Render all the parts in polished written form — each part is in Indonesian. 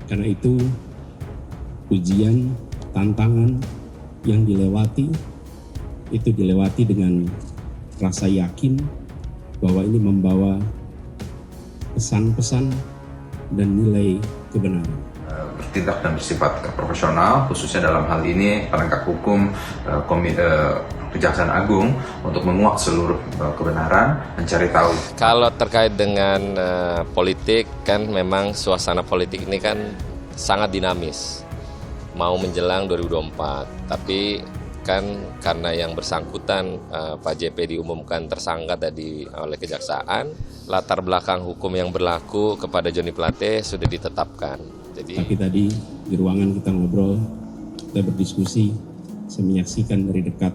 Karena itu ujian, tantangan yang dilewati itu dilewati dengan rasa yakin bahwa ini membawa pesan-pesan dan nilai kebenaran. Bertindak dan bersifat profesional, khususnya dalam hal ini penegak hukum, Kejaksaan Agung, untuk menguak seluruh kebenaran, mencari tahu. Kalau terkait dengan politik, kan memang suasana politik ini kan sangat dinamis, mau menjelang 2024, tapi kan karena yang bersangkutan Pak JP diumumkan tersangka tadi oleh Kejaksaan, latar belakang hukum yang berlaku kepada Joni Plate sudah ditetapkan. Tapi tadi di ruangan kita ngobrol, kita berdiskusi, saya menyaksikan dari dekat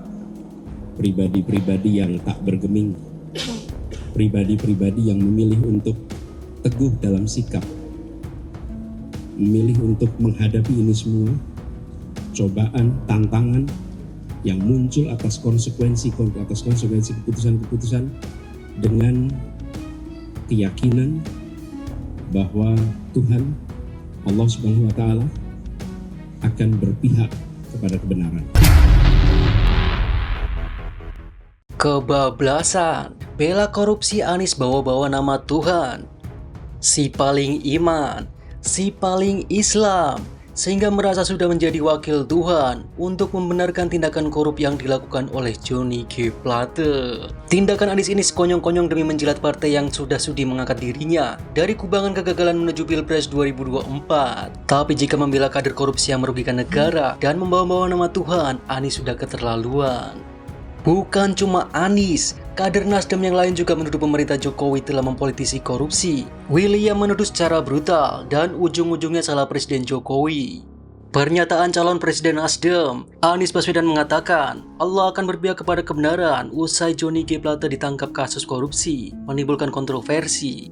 pribadi-pribadi yang tak bergeming, pribadi-pribadi yang memilih untuk teguh dalam sikap, memilih untuk menghadapi ini semua, cobaan, tantangan yang muncul atas konsekuensi keputusan-keputusan dengan keyakinan bahwa Tuhan Allah Subhanahu wa Ta'ala akan berpihak kepada kebenaran. Kebablasan, bela korupsi Anies bawa-bawa nama Tuhan, si paling iman, si paling Islam, sehingga merasa sudah menjadi wakil Tuhan untuk membenarkan tindakan korup yang dilakukan oleh Johnny G. Plate. Tindakan Anies ini sekonyong-konyong demi menjilat partai yang sudah sudi mengangkat dirinya dari kubangan kegagalan menuju Pilpres 2024. Tapi jika membela kader korupsi yang merugikan negara dan membawa-bawa nama Tuhan, Anies sudah keterlaluan. Bukan cuma Anies, kader Nasdem yang lain juga menuduh pemerintah Jokowi telah mempolitisi korupsi. William menuduh secara brutal dan ujung-ujungnya salah Presiden Jokowi. Pernyataan calon Presiden Nasdem, Anies Baswedan mengatakan Allah akan berpihak kepada kebenaran usai Johnny G. Plate ditangkap kasus korupsi, menimbulkan kontroversi.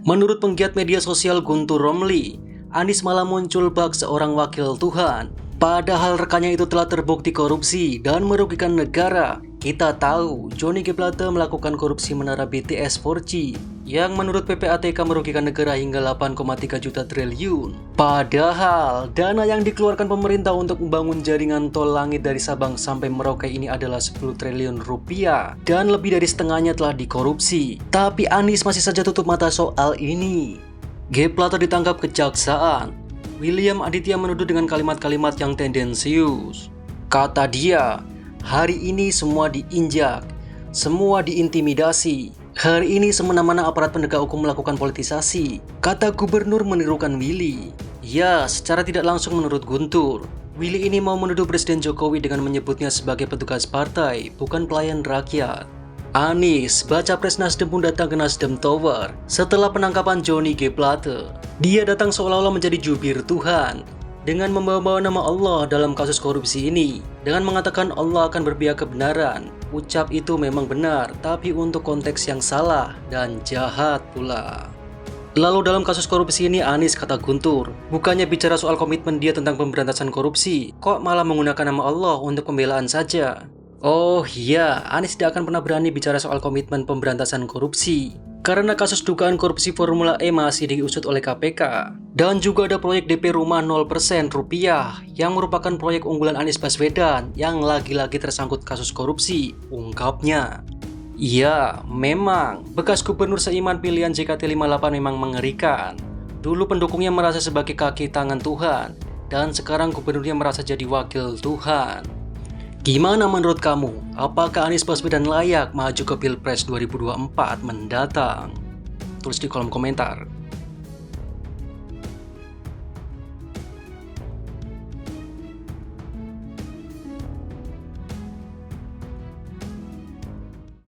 Menurut penggiat media sosial Guntur Romli, Anies malah muncul bak seorang wakil Tuhan. Padahal rekannya itu telah terbukti korupsi dan merugikan negara. Kita tahu Johnny G. Plate melakukan korupsi menara BTS 4G yang menurut PPATK merugikan negara hingga 8,3 juta triliun. Padahal dana yang dikeluarkan pemerintah untuk membangun jaringan tol langit dari Sabang sampai Merauke ini adalah 10 triliun rupiah dan lebih dari setengahnya telah dikorupsi. Tapi Anies masih saja tutup mata soal ini. G. Plate ditangkap kejaksaan. William Aditya menuduh dengan kalimat-kalimat yang tendensius. Kata dia, hari ini semua diinjak, semua diintimidasi. Hari ini semena-mena aparat penegak hukum melakukan politisasi. Kata gubernur menirukan Willy. Ya, secara tidak langsung menurut Guntur, Willy ini mau menuduh Presiden Jokowi dengan menyebutnya sebagai petugas partai, bukan pelayan rakyat. Anies, baca pres Nasdem pun datang ke Nasdem Tower setelah penangkapan Johnny G. Plate. Dia datang seolah-olah menjadi jubir Tuhan dengan membawa-bawa nama Allah dalam kasus korupsi ini, dengan mengatakan Allah akan berpihak kebenaran. Ucap itu memang benar, tapi untuk konteks yang salah dan jahat pula. Lalu dalam kasus korupsi ini Anies, kata Guntur, bukannya bicara soal komitmen dia tentang pemberantasan korupsi, kok malah menggunakan nama Allah untuk pembelaan saja. Oh iya, Anies tidak akan pernah berani bicara soal komitmen pemberantasan korupsi karena kasus dugaan korupsi Formula E masih diusut oleh KPK. Dan juga ada proyek DP rumah 0% rupiah yang merupakan proyek unggulan Anies Baswedan yang lagi-lagi tersangkut kasus korupsi, ungkapnya. Iya, memang bekas gubernur seiman pilihan JKT58 memang mengerikan. Dulu pendukungnya merasa sebagai kaki tangan Tuhan, dan sekarang gubernurnya merasa jadi wakil Tuhan. Gimana menurut kamu? Apakah Anies Baswedan layak maju ke Pilpres 2024 mendatang? Tulis di kolom komentar.